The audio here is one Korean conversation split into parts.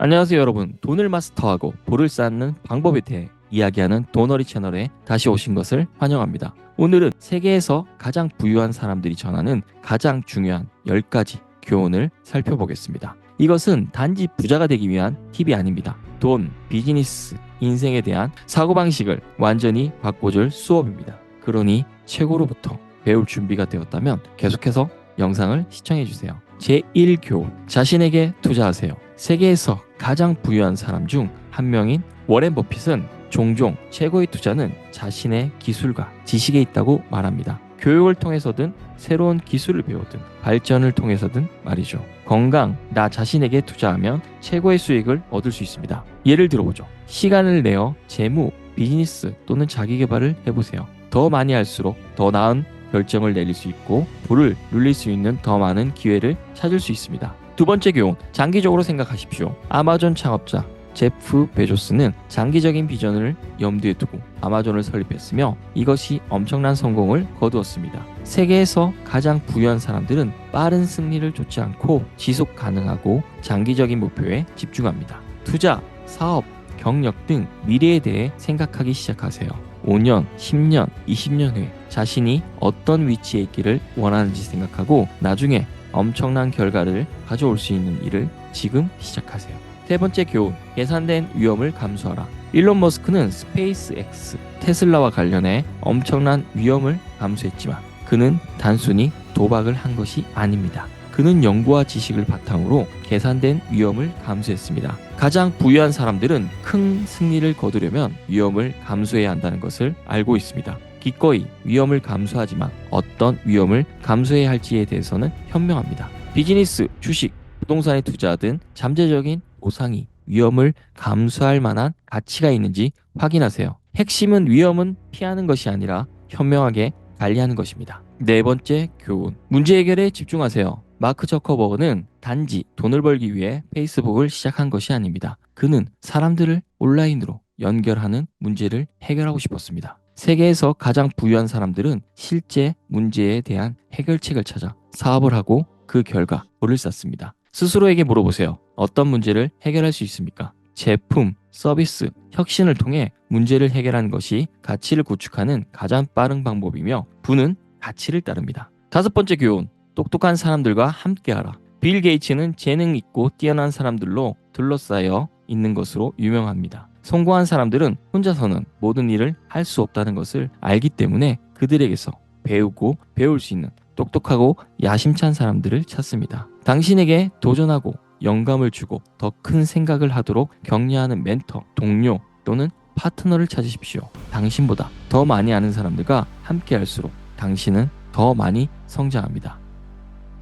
안녕하세요 여러분. 돈을 마스터하고 부를 쌓는 방법에 대해 이야기하는 돈어리 채널에 다시 오신 것을 환영합니다. 오늘은 세계에서 가장 부유한 사람들이 전하는 가장 중요한 10가지 교훈을 살펴보겠습니다. 이것은 단지 부자가 되기 위한 팁이 아닙니다. 돈, 비즈니스, 인생에 대한 사고방식을 완전히 바꿔줄 수업입니다. 그러니 최고로부터 배울 준비가 되었다면 계속해서 영상을 시청해주세요. 제1교훈, 자신에게 투자하세요. 세계에서 가장 부유한 사람 중 한 명인 워렌 버핏은 종종 최고의 투자는 자신의 기술과 지식에 있다고 말합니다. 교육을 통해서든 새로운 기술을 배우든 발전을 통해서든 말이죠. 건강, 나 자신에게 투자하면 최고의 수익을 얻을 수 있습니다. 예를 들어보죠. 시간을 내어 재무, 비즈니스 또는 자기계발을 해보세요. 더 많이 할수록 더 나은 결정을 내릴 수 있고 불을 눌릴 수 있는 더 많은 기회를 찾을 수 있습니다. 두 번째 교훈, 장기적으로 생각하십시오. 아마존 창업자 제프 베조스는 장기적인 비전을 염두에 두고 아마존을 설립했으며 이것이 엄청난 성공을 거두었습니다. 세계에서 가장 부유한 사람들은 빠른 승리를 쫓지 않고 지속 가능하고 장기적인 목표에 집중합니다. 투자, 사업, 경력 등 미래에 대해 생각하기 시작하세요. 5년, 10년, 20년 후에 자신이 어떤 위치에 있기를 원하는지 생각하고 나중에 엄청난 결과를 가져올 수 있는 일을 지금 시작하세요. 세 번째 교훈, 계산된 위험을 감수하라. 일론 머스크는 스페이스X, 테슬라와 관련해 엄청난 위험을 감수했지만 그는 단순히 도박을 한 것이 아닙니다. 그는 연구와 지식을 바탕으로 계산된 위험을 감수했습니다. 가장 부유한 사람들은 큰 승리를 거두려면 위험을 감수해야 한다는 것을 알고 있습니다. 기꺼이 위험을 감수하지만 어떤 위험을 감수해야 할지에 대해서는 현명합니다. 비즈니스, 주식, 부동산에 투자하든 잠재적인 보상이 위험을 감수할 만한 가치가 있는지 확인하세요. 핵심은 위험은 피하는 것이 아니라 현명하게 관리하는 것입니다. 네 번째 교훈, 문제 해결에 집중하세요. 마크 저커버그는 단지 돈을 벌기 위해 페이스북을 시작한 것이 아닙니다. 그는 사람들을 온라인으로 연결하는 문제를 해결하고 싶었습니다. 세계에서 가장 부유한 사람들은 실제 문제에 대한 해결책을 찾아 사업을 하고 그 결과 돈을 쌓습니다. 스스로에게 물어보세요. 어떤 문제를 해결할 수 있습니까? 제품, 서비스, 혁신을 통해 문제를 해결하는 것이 가치를 구축하는 가장 빠른 방법이며 부는 가치를 따릅니다. 다섯 번째 교훈, 똑똑한 사람들과 함께하라. 빌 게이츠는 재능 있고 뛰어난 사람들로 둘러싸여 있는 것으로 유명합니다. 성공한 사람들은 혼자서는 모든 일을 할 수 없다는 것을 알기 때문에 그들에게서 배우고 배울 수 있는 똑똑하고 야심찬 사람들을 찾습니다. 당신에게 도전하고 영감을 주고 더 큰 생각을 하도록 격려하는 멘토, 동료 또는 파트너를 찾으십시오. 당신보다 더 많이 아는 사람들과 함께 할수록 당신은 더 많이 성장합니다.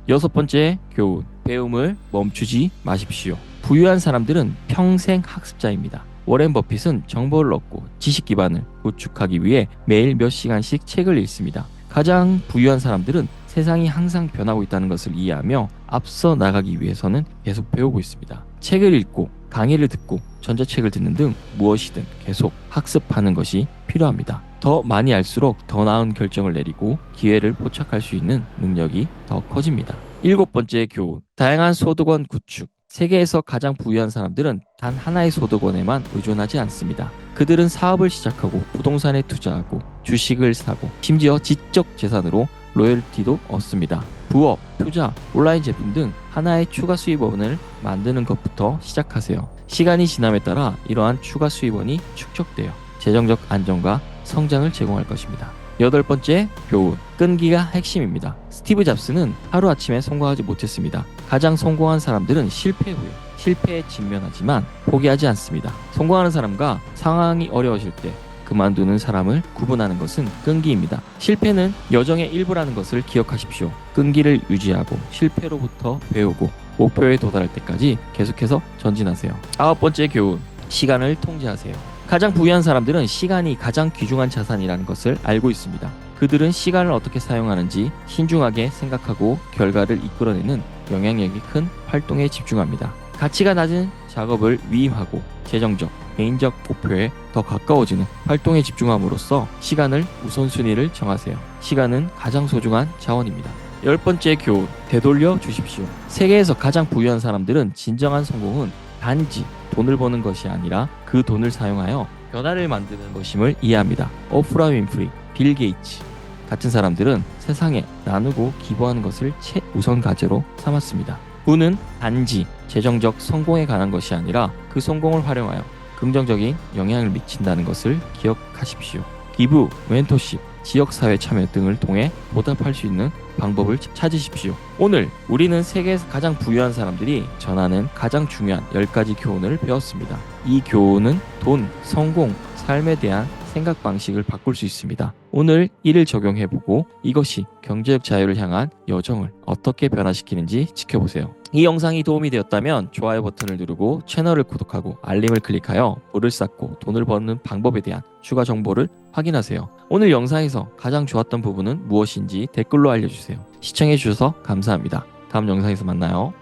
여섯 번째 교훈, 배움을 멈추지 마십시오. 부유한 사람들은 평생 학습자입니다. 워렌 버핏은 정보를 얻고 지식 기반을 구축하기 위해 매일 몇 시간씩 책을 읽습니다. 가장 부유한 사람들은 세상이 항상 변하고 있다는 것을 이해하며 앞서 나가기 위해서는 계속 배우고 있습니다. 책을 읽고 강의를 듣고 전자책을 듣는 등 무엇이든 계속 학습하는 것이 필요합니다. 더 많이 알수록 더 나은 결정을 내리고 기회를 포착할 수 있는 능력이 더 커집니다. 일곱 번째 교훈, 다양한 소득원 구축. 세계에서 가장 부유한 사람들은 단 하나의 소득원에만 의존하지 않습니다. 그들은 사업을 시작하고 부동산에 투자하고 주식을 사고 심지어 지적 재산으로 로열티도 얻습니다. 부업, 투자, 온라인 제품 등 하나의 추가 수입원을 만드는 것부터 시작하세요. 시간이 지남에 따라 이러한 추가 수입원이 축적되어 재정적 안정과 성장을 제공할 것입니다. 여덟 번째 교훈, 끈기가 핵심입니다. 스티브 잡스는 하루아침에 성공하지 못했습니다. 가장 성공한 사람들은 실패 후에 실패에 직면하지만 포기하지 않습니다. 성공하는 사람과 상황이 어려워질 때 그만두는 사람을 구분하는 것은 끈기입니다. 실패는 여정의 일부라는 것을 기억하십시오. 끈기를 유지하고 실패로부터 배우고 목표에 도달할 때까지 계속해서 전진하세요. 아홉 번째 교훈, 시간을 통제하세요. 가장 부유한 사람들은 시간이 가장 귀중한 자산이라는 것을 알고 있습니다. 그들은 시간을 어떻게 사용하는지 신중하게 생각하고 결과를 이끌어내는 영향력이 큰 활동에 집중합니다. 가치가 낮은 작업을 위임하고 재정적, 개인적 목표에 더 가까워지는 활동에 집중함으로써 시간을 우선순위를 정하세요. 시간은 가장 소중한 자원입니다. 열 번째 교훈, 되돌려 주십시오. 세계에서 가장 부유한 사람들은 진정한 성공은 단지 돈을 버는 것이 아니라 그 돈을 사용하여 변화를 만드는 것임을 이해합니다. 오프라 윈프리, 빌 게이츠 같은 사람들은 세상에 나누고 기부하는 것을 최우선 과제로 삼았습니다. 부는 단지 재정적 성공에 관한 것이 아니라 그 성공을 활용하여 긍정적인 영향을 미친다는 것을 기억하십시오. 기부, 멘토십, 지역사회 참여 등을 통해 보답할 수 있는 방법을 찾으십시오. 오늘 우리는 세계에서 가장 부유한 사람들이 전하는 가장 중요한 10가지 교훈을 배웠습니다. 이 교훈은 돈, 성공, 삶에 대한 생각 방식을 바꿀 수 있습니다. 오늘 이를 적용해보고 이것이 경제적 자유를 향한 여정을 어떻게 변화시키는지 지켜보세요. 이 영상이 도움이 되었다면 좋아요 버튼을 누르고 채널을 구독하고 알림을 클릭하여 벌을 쌓고 돈을 버는 방법에 대한 추가 정보를 확인하세요. 오늘 영상에서 가장 좋았던 부분은 무엇인지 댓글로 알려주세요. 시청해주셔서 감사합니다. 다음 영상에서 만나요.